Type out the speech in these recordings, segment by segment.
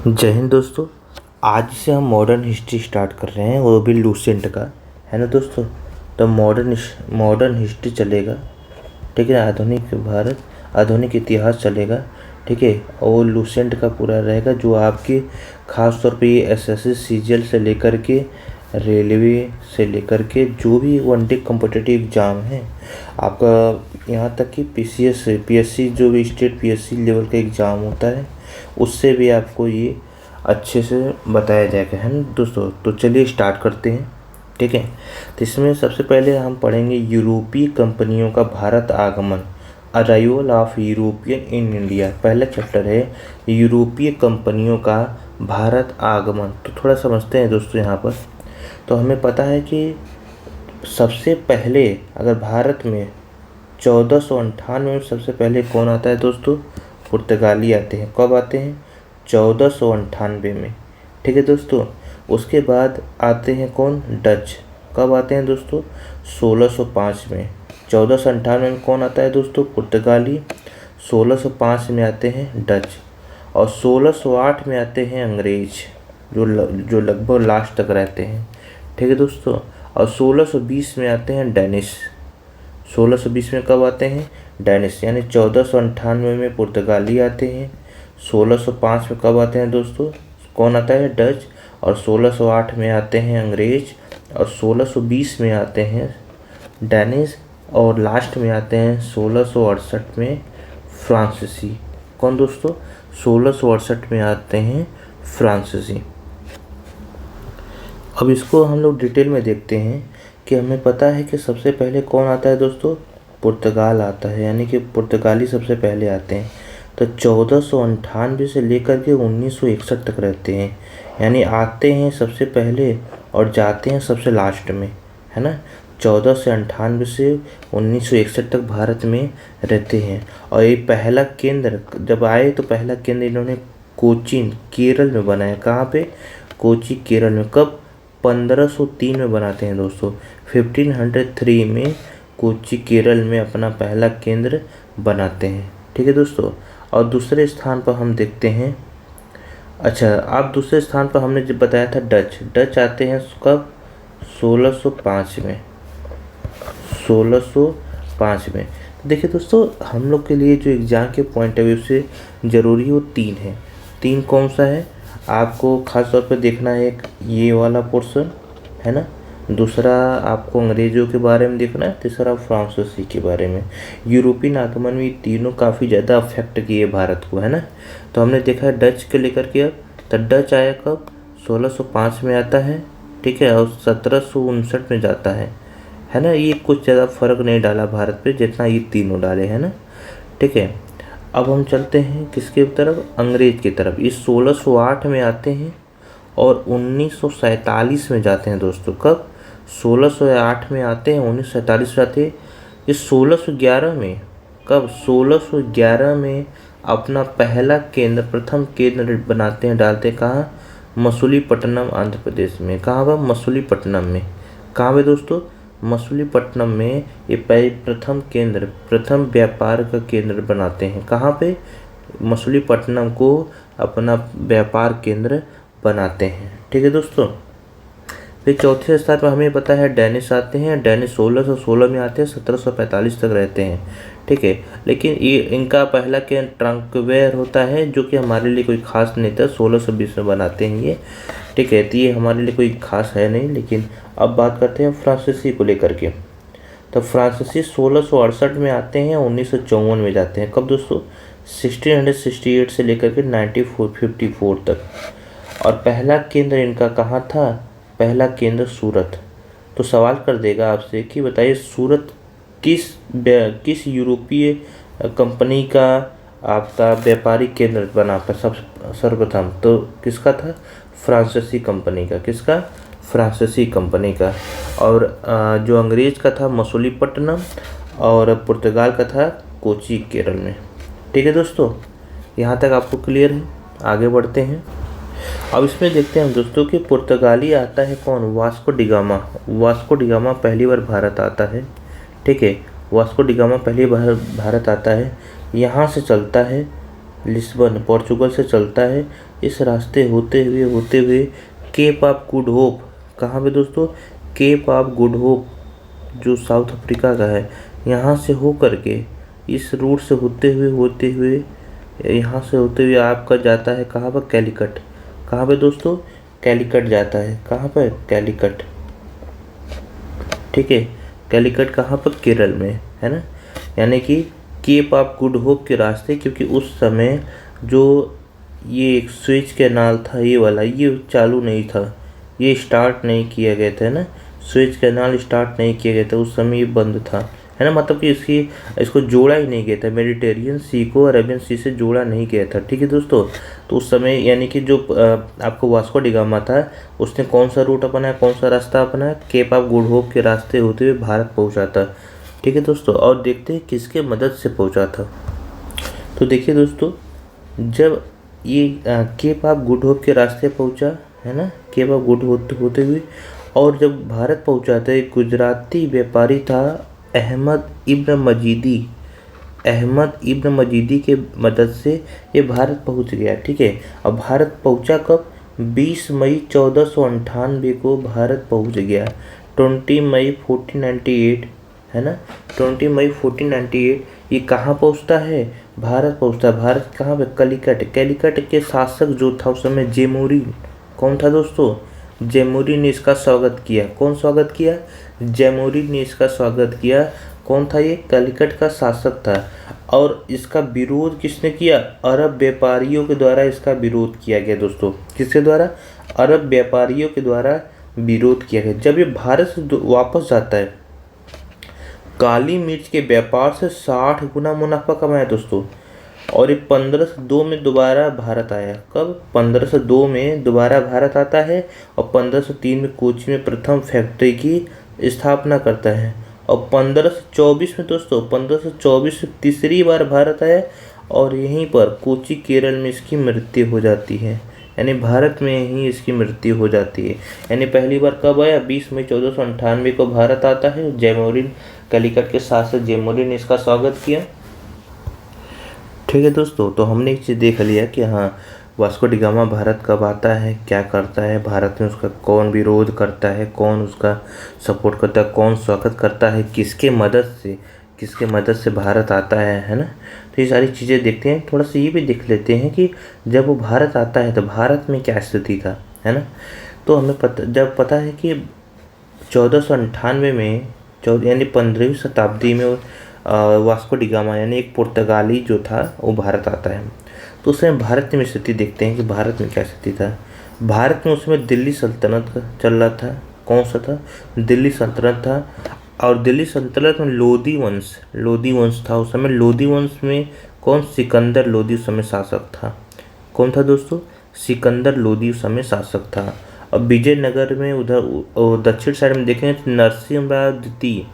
जय हिंद दोस्तों। आज से हम मॉडर्न हिस्ट्री स्टार्ट कर रहे हैं, वो भी लूसेंट का, है ना दोस्तों। तो मॉडर्न हिस्ट्री चलेगा, ठीक है। आधुनिक भारत, आधुनिक इतिहास चलेगा, ठीक है। और लूसेंट का पूरा रहेगा, जो आपके ख़ास तौर पे ये एसएससी सीजीएल से लेकर के रेलवे से लेकर के जो भी वनडे कॉम्पिटिटिव एग्ज़ाम है आपका, यहाँ तक कि पीसीएस पीएससी जो भी स्टेट पीएससी लेवल का एग्ज़ाम होता है उससे भी आपको ये अच्छे से बताया जाएगा, है ना दोस्तों। तो चलिए स्टार्ट करते हैं, ठीक है। तो इसमें सबसे पहले हम पढ़ेंगे यूरोपीय कंपनियों का भारत आगमन, arrival of European in India. पहला चैप्टर है यूरोपीय कंपनियों का भारत आगमन। तो थोड़ा समझते हैं दोस्तों यहाँ पर। तो हमें पता है कि सबसे पहले अगर भारत में 1498 में सबसे पहले कौन आता है दोस्तों? पुर्तगाली आते हैं। कब आते हैं? 1498 में, ठीक है दोस्तों। उसके बाद आते हैं कौन? डच। कब आते हैं दोस्तों? 1605 में। 1498 में कौन आता है दोस्तों? पुर्तगाली। 1605 में आते हैं डच, और 1608 में आते हैं अंग्रेज, जो लगभग लास्ट तक रहते हैं, ठीक है दोस्तों। और 1620 में आते हैं डेनिश। 1620 में कब आते हैं? डेनिश। यानी 1498 में पुर्तगाली आते हैं, 1605 में कब आते हैं दोस्तों? कौन आता है? डच। और 1608 में आते हैं अंग्रेज, और 1620 में आते हैं डेनिश, और लास्ट में आते हैं 1668 में फ्रांसीसी। कौन दोस्तों? 1668 में आते हैं फ्रांसीसी। अब इसको हम लोग डिटेल में देखते हैं कि हमें पता है कि सबसे पहले कौन आता है दोस्तों? पुर्तगाल आता है, यानी कि पुर्तगाली सबसे पहले आते हैं। तो 1498 से लेकर के 1961 तक रहते हैं, यानी आते हैं सबसे पहले और जाते हैं सबसे लास्ट में, है ना। 1498 से 1961 तक भारत में रहते हैं। और ये पहला केंद्र जब आए तो पहला केंद्र इन्होंने कोचीन केरल में बनाया। कहाँ पे? कोची केरल में। कब? 1503 में बनाते हैं दोस्तों। 1503 में कोची केरल में अपना पहला केंद्र बनाते हैं, ठीक है दोस्तों। और दूसरे स्थान पर हम देखते हैं, अच्छा आप दूसरे स्थान पर हमने जब बताया था डच। डच आते हैं कब? 1605 में। 1605 में। देखिए दोस्तों, हम लोग के लिए जो एग्ज़ाम के पॉइंट ऑफ व्यू से ज़रूरी वो तीन है। तीन कौन सा है आपको खास तौर पे देखना है? एक ये वाला पोर्शन, है ना। दूसरा आपको अंग्रेज़ों के बारे में देखना है। तीसरा फ्रांसीसी के बारे में। यूरोपियन आगमन में तीनों काफ़ी ज़्यादा अफेक्ट किए भारत को, है ना। तो हमने देखा है डच के लेकर के। अब तो डच आया कब? 1605 में आता है, ठीक है, और 1759 में जाता है ना। ये कुछ ज़्यादा फर्क नहीं डाला भारत पे जितना ये तीनों डाले, है ना, ठीक है। अब हम चलते हैं किसके तरफ? अंग्रेज की तरफ। ये 1608 में आते हैं और 1947 में जाते हैं दोस्तों। कब? 1608 में आते हैं, 1947 में जाते हैं। ये 1611 में, कब? 1611 में अपना पहला केंद्र, प्रथम केंद्र बनाते हैं, डालते हैं कहाँ? मसूलीपट्टनम, आंध्र प्रदेश में। कहाँ पर? मसूलीपट्टनम में। कहाँ पे दोस्तों? मसूलीपट्टनम में ये प्रथम केंद्र, प्रथम व्यापार का केंद्र बनाते हैं। कहाँ पे? मसूलीपट्टनम को अपना व्यापार केंद्र बनाते हैं, ठीक है दोस्तों। फिर चौथे स्थान पर हमें पता है डेनिश आते हैं। डेनिश 1616 में आते हैं, 1745 तक रहते हैं, ठीक है। लेकिन ये इनका पहला केंद्र ट्रंकवेयर होता है, जो कि हमारे लिए कोई खास नहीं था। 1620 में बनाते हैं ये, ठीक है। तो ये हमारे लिए कोई खास है नहीं। लेकिन अब बात करते हैं फ्रांसीसी को लेकर के। तो फ्रांसीसी 1668 में आते हैं, 1954 में जाते हैं। कब दोस्तों? 1668 से लेकर के 1954 तक। और पहला केंद्र इनका कहाँ था? पहला केंद्र सूरत। तो सवाल कर देगा आपसे कि बताइए सूरत किस यूरोपीय कंपनी का आपका व्यापारिक केंद्र बना पर सर्वप्रथम? तो किसका था? फ्रांसीसी कंपनी का। किसका? फ्रांसीसी कंपनी का। और जो अंग्रेज का था मसूलीपट्टनम, और पुर्तगाल का था कोची केरल में, ठीक है दोस्तों। यहाँ तक आपको क्लियर है? आगे बढ़ते हैं। अब इसमें देखते हैं हम दोस्तों कि पुर्तगाली आता है कौन? Vasco da Gama. वास्को डिगामा पहली बार भारत आता है, ठीक है। वास्को डिगामा पहली बार भारत आता है। यहाँ से चलता है लिस्बन पोर्चुगल से चलता है। इस रास्ते होते हुए केप ऑफ गुड होप, कहाँ पे दोस्तों, केप ऑफ गुड होप जो साउथ अफ्रीका का है, यहाँ से हो करके इस रूट से होते हुए यहाँ से होते हुए आपका जाता है कहाँ पर, कैलिकट। कहाँ पे दोस्तों, कैलिकट जाता है। कहाँ पर, कैलिकट। ठीक है, कैलिकट कहाँ पर, केरल में, है ना। यानी कि केप ऑफ गुड होप के रास्ते, क्योंकि उस समय जो ये एक स्विच कैनाल था, ये वाला, ये चालू नहीं था, ये स्टार्ट नहीं किया गया था, है ना। स्विच कैनाल स्टार्ट नहीं किया गया था उस समय, ये बंद था, है ना। मतलब कि इसको जोड़ा ही नहीं गया था, मेडिटेरियन सी को अरेबियन सी से जोड़ा नहीं गया था। ठीक है दोस्तों, तो उस समय यानी कि जो आपको वास्को डिगामा था, उसने कौन सा रूट अपनाया, कौन सा रास्ता अपनाया, केप ऑफ गुड होप के रास्ते होते हुए भारत पहुंचा था। ठीक है दोस्तों, और देखते हैं किसके मदद से पहुंचा था। तो देखिए दोस्तों, जब ये केप ऑफ गुड होप के रास्ते पहुंचा, है ना, केप ऑफ गुड होते हुए, और जब भारत पहुंचा था, एक गुजराती व्यापारी था अहमद इब्न मजीदी के मदद से ये भारत पहुंच गया। ठीक है, अब भारत पहुंचा कब, 20 मई 1498 को भारत पहुंच गया। 20 मई 1498, है ना, 20 मई 1498 ये कहाँ पहुंचता है, भारत पहुंचता है। भारत कहाँ पे, कैलिकट के शासक जो था उस समय जैमूरिन, कौन था दोस्तों, जैमूरिन ने इसका स्वागत किया। कौन स्वागत किया, जैमूरिन ने इसका स्वागत किया। कौन था ये, कैलिकट का शासक था। और इसका विरोध किसने किया, अरब व्यापारियों के द्वारा इसका विरोध किया गया दोस्तों। किसके द्वारा, अरब व्यापारियों के द्वारा विरोध किया गया। जब ये भारत से वापस जाता है, काली मिर्च के व्यापार से 60 गुना मुनाफा कमाया दोस्तों। और ये 1502 में दोबारा भारत आया। कब, 1502 में दोबारा भारत आता है, और 1503 में कोची में प्रथम फैक्ट्री की स्थापना करता है। और 1524 में दोस्तों, 1524 में तीसरी बार भारत आया, और यहीं पर कोची केरल में इसकी मृत्यु हो जाती है। यानी भारत में ही इसकी मृत्यु हो जाती है। यानी पहली बार कब आया, 20 मई 1498 को भारत आता है। जैमूरिन, कैलिकट के शासक जैमूरिन ने इसका स्वागत किया। ठीक है दोस्तों, तो हमने एक चीज़ देख लिया कि हाँ, वास्को डिगामा भारत कब आता है, क्या करता है, भारत में उसका कौन विरोध करता है, कौन उसका सपोर्ट करता है, कौन स्वागत करता है, किसके मदद से भारत आता है ना। तो ये सारी चीज़ें देखते हैं। थोड़ा सा ये भी देख लेते हैं कि जब वो भारत आता है तो भारत में क्या स्थिति था, है ना। तो हमें पता है कि 1498 में यानी 15वीं शताब्दी में वास्को डिगामा यानी एक पुर्तगाली जो था वो भारत आता है। तो उसमें भारत में स्थिति देखते हैं कि भारत में क्या स्थिति था। भारत में उसमें दिल्ली सल्तनत चल रहा था। कौन सा था, दिल्ली सल्तनत था। और दिल्ली सल्तनत में लोधी वंश था उस समय। लोधी वंश में कौन, सिकंदर लोधी उस समय शासक था। कौन था दोस्तों, सिकंदर लोधी उस समय शासक था। और विजयनगर में उधर दक्षिण साइड में देखें तो नरसिम्हा द्वितीय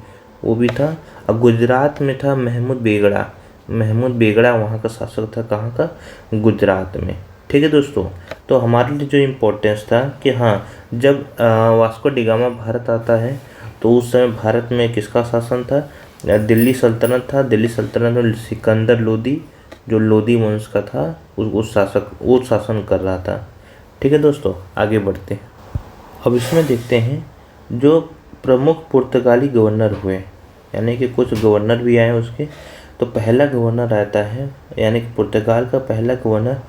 वो भी था। और गुजरात में था महमूद बेगड़ा वहाँ का शासक था। कहाँ का, गुजरात में। ठीक है दोस्तों, तो हमारे लिए जो इम्पोर्टेंस था कि हाँ, जब वास्को डिगामा भारत आता है तो उस समय भारत में किसका शासन था, दिल्ली सल्तनत था। दिल्ली सल्तनत में सिकंदर लोधी जो लोधी वंश का था वो शासन कर रहा था। ठीक है दोस्तों, आगे बढ़ते हैं। अब इसमें देखते हैं जो प्रमुख पुर्तगाली गवर्नर हुए, यानी कि कुछ गवर्नर भी आए उसके। तो पहला गवर्नर आता है, यानी कि पुर्तगाल का पहला गवर्नर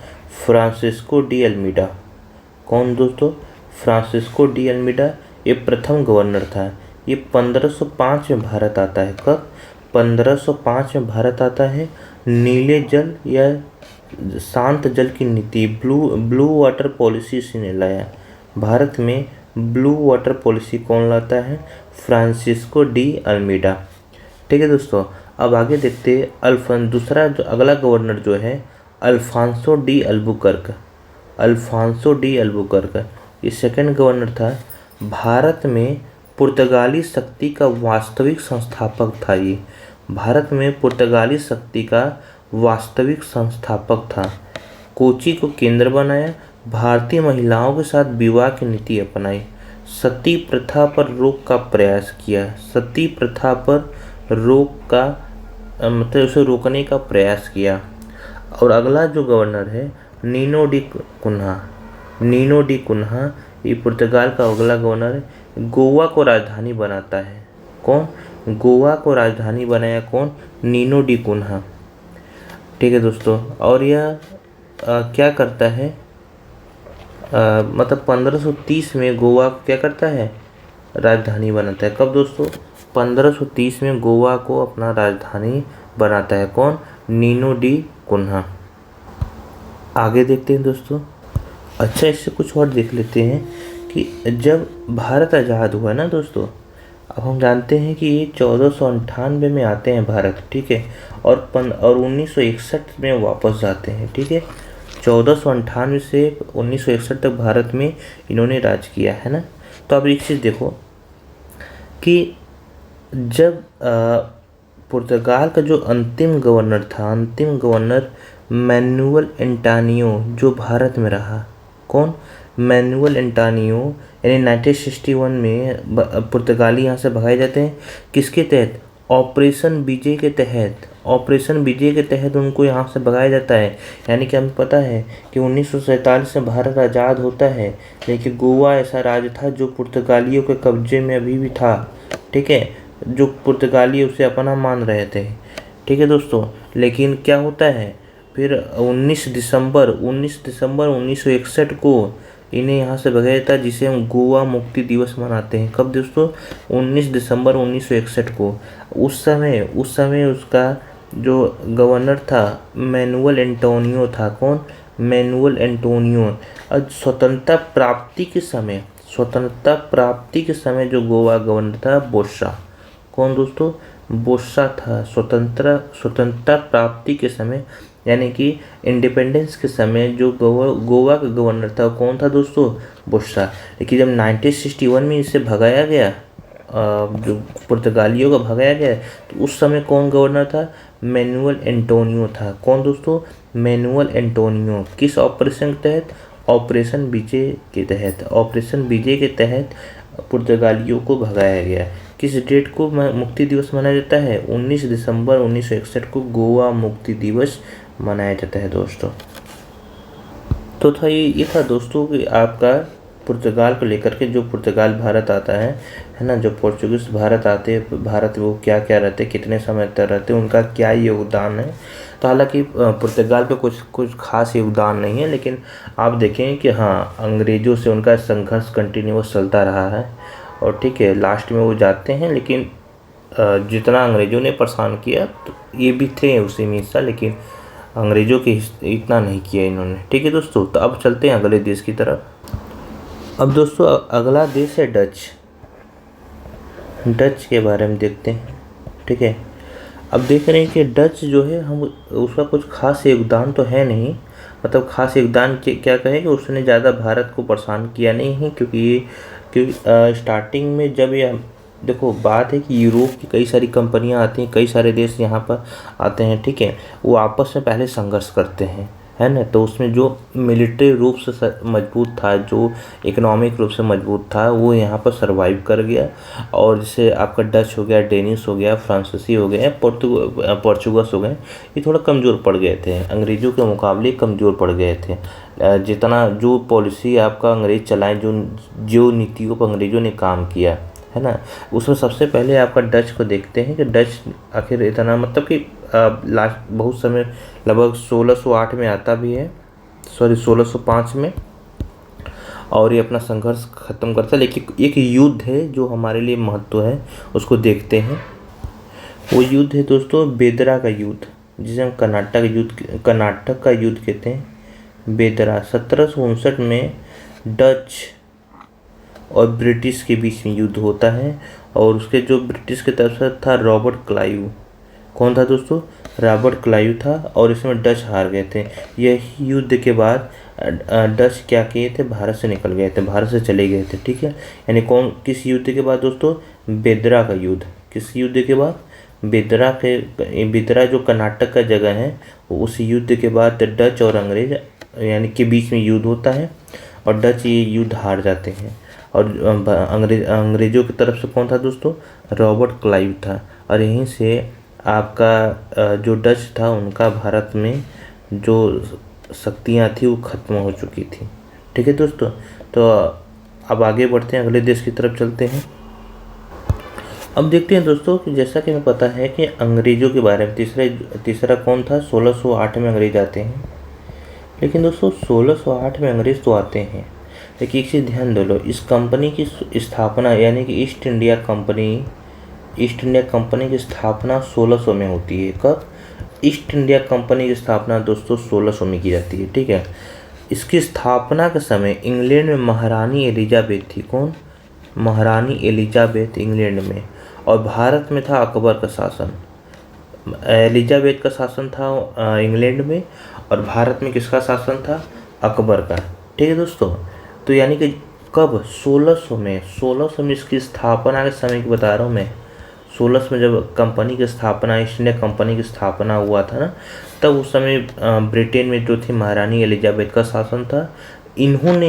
फ्रांसिस्को डी अल्मीडा। कौन दोस्तों, फ्रांसिस्को डी अल्मीडा ये प्रथम गवर्नर था। ये 1505 में भारत आता है। कब, 1505 में भारत आता है। नीले जल या शांत जल की नीति, ब्लू वाटर पॉलिसी इसने लाया। भारत में ब्लू वाटर पॉलिसी कौन लाता है, फ्रांसिस्को डी अल्मीडा। ठीक है दोस्तों, अब आगे देखते हैं दूसरा जो अगला गवर्नर जो है अल्फांसो डी अल्बुकर्क। ये सेकंड गवर्नर था। भारत में पुर्तगाली शक्ति का वास्तविक संस्थापक था। ये भारत में पुर्तगाली शक्ति का वास्तविक संस्थापक था। कोची को केंद्र बनाया। भारतीय महिलाओं के साथ विवाह की नीति अपनाई। सती प्रथा पर रोक का प्रयास किया। सती प्रथा पर रोक का मतलब उसे रोकने का प्रयास किया। और अगला जो गवर्नर है Nino da Cunha, Nino da Cunha, ये पुर्तगाल का अगला गवर्नर है। गोवा को राजधानी बनाता है कौन? गोवा को राजधानी बनाया कौन? Nino da Cunha. ठीक है दोस्तों, और यह क्या करता है, मतलब 1530 में गोवा क्या करता है, राजधानी बनाता है। कब दोस्तों? 1530 में गोवा को अपना राजधानी बनाता है कौन? Nino da Cunha. आगे देखते हैं दोस्तों। अच्छा, इससे कुछ और देख लेते हैं कि जब भारत आज़ाद हुआ ना दोस्तों, अब हम जानते हैं कि ये 1498 में आते हैं भारत, ठीक है, और 1961 में वापस जाते हैं, ठीक है। 1498 से 1961 तक भारत में इन्होंने राज किया है ना। तो अब एक चीज़ देखो कि जब पुर्तगाल का जो अंतिम गवर्नर था, अंतिम गवर्नर मैनुअल एंटानियो, जो भारत में रहा, कौन? मैनुअल एंटानियो, यानी 1961 में पुर्तगाली यहाँ से भगाए जाते हैं। किसके तहत? ऑपरेशन विजय के तहत। ऑपरेशन विजय के तहत उनको यहाँ से भगाया जाता है। यानी कि हमें पता है कि 1947 में भारत आज़ाद होता है, लेकिन गोवा ऐसा राज्य था जो पुर्तगालियों के कब्जे में अभी भी था, ठीक है, जो पुर्तगाली उसे अपना मान रहे थे, ठीक है दोस्तों। लेकिन क्या होता है फिर 19 दिसंबर 1961 को इन्हें यहाँ से भगाया था, जिसे हम गोवा मुक्ति दिवस मनाते हैं। कब दोस्तों? 19 दिसंबर 1961 को। उस समय उसका जो गवर्नर था मैनुअल एंटोनियो था। कौन? Manual Antonio. और स्वतंत्रता प्राप्ति के समय जो गोवा गवर्नर था बोस्सा। कौन दोस्तों? बोस्सा था। स्वतंत्रता प्राप्ति के समय, यानी कि इंडिपेंडेंस के समय जो गोवा का गवर्नर था कौन था दोस्तों? बोस्सा। लेकिन जब 1961 में इसे भगाया गया, जो पुर्तगालियों को भगाया गया, तो उस समय कौन गवर्नर था? मैनुअल एंटोनियो था। कौन दोस्तों? Manual Antonio. किस ऑपरेशन के तहत? ऑपरेशन विजय के तहत। ऑपरेशन विजय के तहत पुर्तगालियों को भगाया गया। किस डेट को मुक्ति दिवस मनाया जाता है? 19 दिसंबर 1961 को गोवा मुक्ति दिवस मनाया जाता है दोस्तों। तो था ये था दोस्तों कि आपका पुर्तगाल को लेकर के, जो पुर्तगाल भारत आता है ना, जो पोर्चुगीज भारत आते हैं, भारत में वो क्या क्या रहते, कितने समय तक रहते, उनका क्या योगदान है। तो हालांकि पुर्तगाल पे कुछ खास योगदान नहीं है, लेकिन आप देखें कि हाँ, अंग्रेज़ों से उनका संघर्ष कंटिन्यूस चलता रहा है, और ठीक है, लास्ट में वो जाते हैं। लेकिन जितना अंग्रेज़ों ने परेशान किया, तो ये भी थे उसी में हिस्सा, लेकिन अंग्रेज़ों के इतना नहीं किया इन्होंने, ठीक है दोस्तों। तो अब चलते हैं अगले देश की तरफ। अब दोस्तों अगला देश है डच। डच के बारे में देखते हैं, ठीक है। अब देख रहे हैं कि डच जो है, हम उसका कुछ खास योगदान तो है नहीं, मतलब खास योगदान क्या कहें कि उसने ज़्यादा भारत को परेशान किया नहीं है, क्योंकि स्टार्टिंग में जब ये, देखो बात है कि यूरोप की कई सारी कंपनियां आती हैं, कई सारे देश यहाँ पर आते हैं, ठीक है, वो आपस में पहले संघर्ष करते हैं, है ना। तो उसमें जो मिलिट्री रूप से मजबूत था, जो इकोनॉमिक रूप से मजबूत था, वो यहाँ पर सरवाइव कर गया। और जैसे आपका डच हो गया, डेनिश हो गया, फ्रांसीसी हो गया, पोर्चुगस हो गए, ये थोड़ा कमज़ोर पड़ गए थे, अंग्रेज़ों के मुकाबले कमज़ोर पड़ गए थे। जितना जो पॉलिसी आपका अंग्रेज़ चलाए, जो नीतियों पर अंग्रेज़ों ने काम किया, है ना, उसमें सबसे पहले आपका डच को देखते हैं कि डच आखिर इतना, मतलब कि लास्ट बहुत समय, लगभग 1608 में आता भी है, 1605 में, और ये अपना संघर्ष ख़त्म करता है। लेकिन एक युद्ध है जो हमारे लिए महत्व है, उसको देखते हैं। वो युद्ध है दोस्तों बेदरा का युद्ध, जिसे हम कर्नाटक का युद्ध कहते हैं, बेदरा। 1759 में डच और ब्रिटिश के बीच में युद्ध होता है, और उसके जो ब्रिटिश की तरफ से था रॉबर्ट क्लाइव। कौन था दोस्तों? रॉबर्ट क्लाइव था, और इसमें डच हार गए थे। यही युद्ध के बाद डच क्या किए थे? भारत से निकल गए थे, भारत से चले गए थे, ठीक है। यानी किस युद्ध के बाद दोस्तों? बेदरा का युद्ध। किस युद्ध के बाद? बेदरा जो कर्नाटक का जगह है, उस युद्ध के बाद डच और अंग्रेज यानी के बीच में युद्ध होता है, और डच ये युद्ध हार जाते हैं। और अंग्रेज़ों की तरफ से कौन था दोस्तों? रॉबर्ट क्लाइव था। और यहीं से आपका जो डच था, उनका भारत में जो शक्तियाँ थी वो खत्म हो चुकी थी। ठीक है दोस्तों, तो अब आगे बढ़ते हैं, अगले देश की तरफ चलते हैं। अब देखते हैं दोस्तों कि जैसा कि हमें पता है कि अंग्रेज़ों के बारे में तीसरा कौन था, 1608 में अंग्रेज आते हैं। लेकिन दोस्तों 1608 में अंग्रेज तो आते हैं, लेकिन एक चीज़ ध्यान दे लो, इस कंपनी की स्थापना यानी कि ईस्ट इंडिया कंपनी की स्थापना 1600 में होती है। कब? ईस्ट इंडिया कंपनी की स्थापना दोस्तों 1600 में की जाती है। ठीक है, इसकी स्थापना के समय इंग्लैंड में महारानी एलिजाबेथ थी। कौन? महारानी एलिजाबेथ इंग्लैंड में, और भारत में था अकबर का शासन। एलिजाबेथ का शासन था इंग्लैंड में, और भारत में किसका शासन था? अकबर का। ठीक है दोस्तों, तो यानी कि कब? 1600 में इसकी स्थापना के समय की बता रहा हूँ मैं। 1600 में जब कंपनी की स्थापना, ईस्ट इंडिया कंपनी की स्थापना हुआ था ना, तब उस समय ब्रिटेन में जो थी महारानी एलिजाबेथ का शासन था। इन्होंने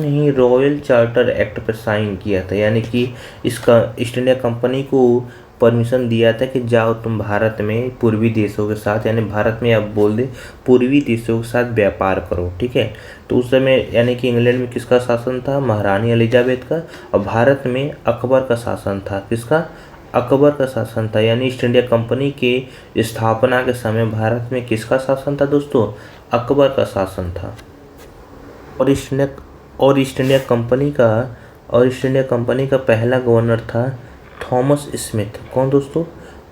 ही रॉयल चार्टर एक्ट पर साइन किया था, यानी कि इसका ईस्ट इंडिया कंपनी को परमिशन दिया था कि जाओ तुम भारत में पूर्वी देशों के साथ, यानी भारत में आप बोल दे पूर्वी देशों के साथ व्यापार करो। ठीक है, तो उस समय यानी कि इंग्लैंड में किसका शासन था? महारानी एलिजाबेथ का, और भारत में अकबर का शासन था। किसका? अकबर का शासन था। यानी ईस्ट इंडिया कंपनी के स्थापना के समय भारत में किसका शासन था दोस्तों? अकबर का शासन था। और ईस्ट इंडिया कंपनी का पहला गवर्नर था थॉमस स्मिथ। कौन दोस्तों?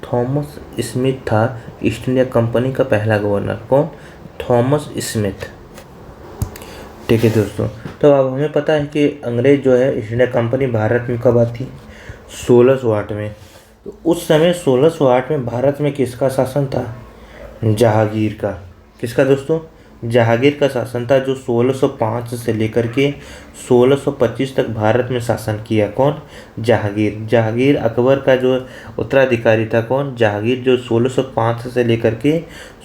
थॉमस स्मिथ था ईस्ट इंडिया कंपनी का पहला गवर्नर। कौन? Thomas Smith. ठीक है दोस्तों, तो अब हमें पता है कि अंग्रेज जो है ईस्ट इंडिया कंपनी भारत में कब आती? 1608 में। तो उस समय 1608 में भारत में किसका शासन था? जहांगीर का। किसका दोस्तों? जहांगीर का शासन था, जो 1605 से लेकर के 1625 तक भारत में शासन किया। कौन? जहांगीर अकबर का जो उत्तराधिकारी था। कौन? जहांगीर, जो 1605 से लेकर के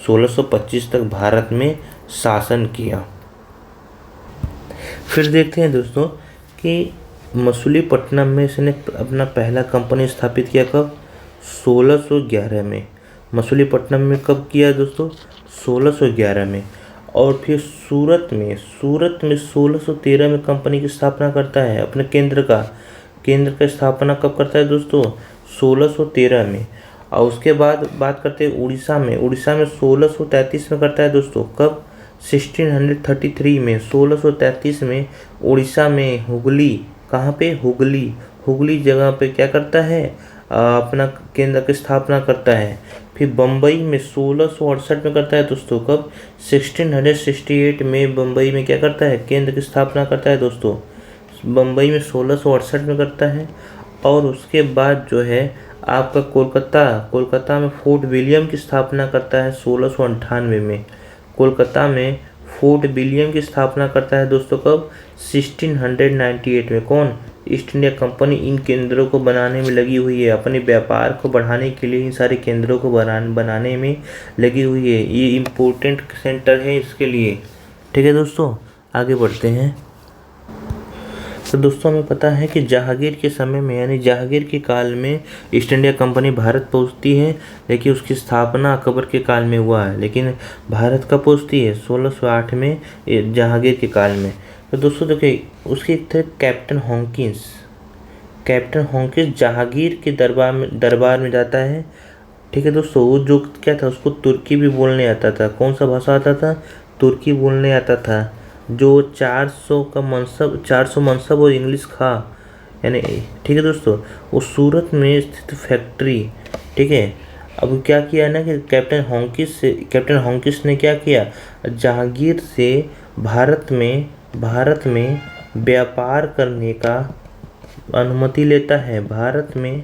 1625 तक भारत में शासन किया। फिर देखते हैं दोस्तों कि मछलीपट्टनम में इसने अपना पहला कंपनी स्थापित किया। कब? 1611 में। मछलीपट्टनम में कब किया दोस्तों? 1611 में। और फिर सूरत में 1613 में कंपनी की स्थापना करता है। अपने केंद्र का स्थापना कब करता है दोस्तों? 1613 में। और उसके बाद बात करते हैं उड़ीसा में 1633 में करता है दोस्तों। कब? 1633 में। 1633 में उड़ीसा में हुगली, कहाँ पे? हुगली जगह पे क्या करता है? अपना केंद्र की स्थापना करता है। फिर बम्बई में 1668 में करता है दोस्तों। कब? 1668 में बम्बई में क्या करता है? केंद्र की स्थापना करता है दोस्तों। बम्बई में 1668 में करता है। और उसके बाद जो है आपका कोलकाता में फोर्ट विलियम की स्थापना करता है 1698 में। कोलकाता में फोर्ट विलियम की स्थापना करता है दोस्तों। कब? 1698 में। कौन? ईस्ट इंडिया कंपनी इन केंद्रों को बनाने में लगी हुई है। अपने व्यापार को बढ़ाने के लिए इन सारे केंद्रों को बनाने में लगी हुई है। ये इम्पोर्टेंट सेंटर है इसके लिए। ठीक है दोस्तों, आगे बढ़ते हैं। तो दोस्तों हमें पता है कि जहांगीर के समय में, यानी जहांगीर के काल में ईस्ट इंडिया कंपनी भारत पहुंचती है, लेकिन उसकी स्थापना अकबर के काल में हुआ है। लेकिन भारत कब पहुंचती है? 1608 में, जहांगीर के काल में। तो दोस्तों देखिए, उसके एक थे कैप्टन हॉकिंस जहांगीर के दरबार में जाता है। ठीक है दोस्तों, वो जो क्या था, उसको तुर्की भी बोलने आता था। कौन सा भाषा आता था? तुर्की बोलने आता था। जो 400 मनसब और इंग्लिश खा, यानी ठीक है दोस्तों, वो सूरत में स्थित फैक्ट्री। ठीक है, अब क्या किया ना कि कैप्टन हॉकिंस ने क्या किया? जहांगीर से भारत में व्यापार करने का अनुमति लेता है। भारत में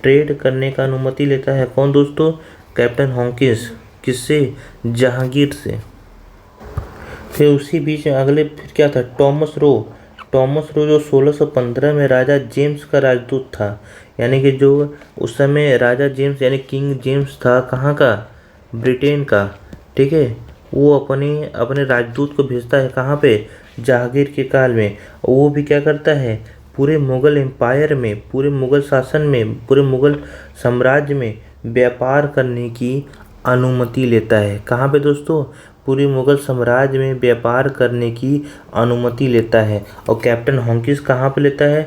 ट्रेड करने का अनुमति लेता है। कौन दोस्तों? Captain Hawkins. किससे? जहांगीर से। फिर उसी बीच फिर क्या था? टॉमस रो जो 1615 में राजा जेम्स का राजदूत था। यानी कि जो उस समय राजा जेम्स यानी किंग जेम्स था, कहाँ का? ब्रिटेन का। ठीक है, वो अपने राजदूत को भेजता है कहाँ पे? जहांगीर के काल में। वो भी क्या करता है? पूरे मुगल एम्पायर में, पूरे मुगल शासन में, पूरे मुगल साम्राज्य में व्यापार करने की अनुमति लेता है। कहाँ पे दोस्तों? पूरे मुगल साम्राज्य में व्यापार करने की अनुमति लेता है। और कैप्टन हॉकिंस कहाँ पे लेता है?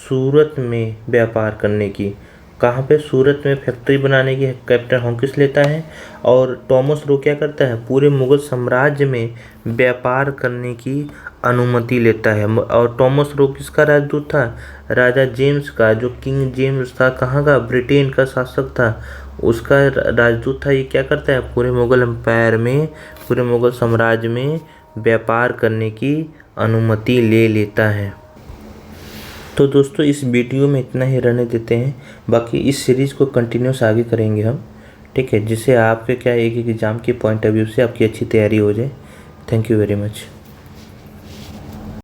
सूरत में व्यापार करने की। कहाँ पे? सूरत में फैक्ट्री बनाने की कैप्टन हॉकिंस लेता है। और टॉमस रो क्या करता है? पूरे मुगल साम्राज्य में व्यापार करने की अनुमति लेता है। और टॉमस रो किसका राजदूत था? राजा जेम्स का, जो किंग जेम्स था, कहाँ का? ब्रिटेन का शासक था, उसका राजदूत था। ये क्या करता है? पूरे मुगल एम्पायर में, पूरे मुगल साम्राज्य में व्यापार करने की अनुमति ले लेता है। तो दोस्तों इस वीडियो में इतना ही रहने देते हैं। बाकी इस सीरीज़ को कंटिन्यूस आगे करेंगे हम, ठीक है, जिससे आपके क्या एक एग्ज़ाम के पॉइंट ऑफ व्यू से आपकी अच्छी तैयारी हो जाए। Thank you very much.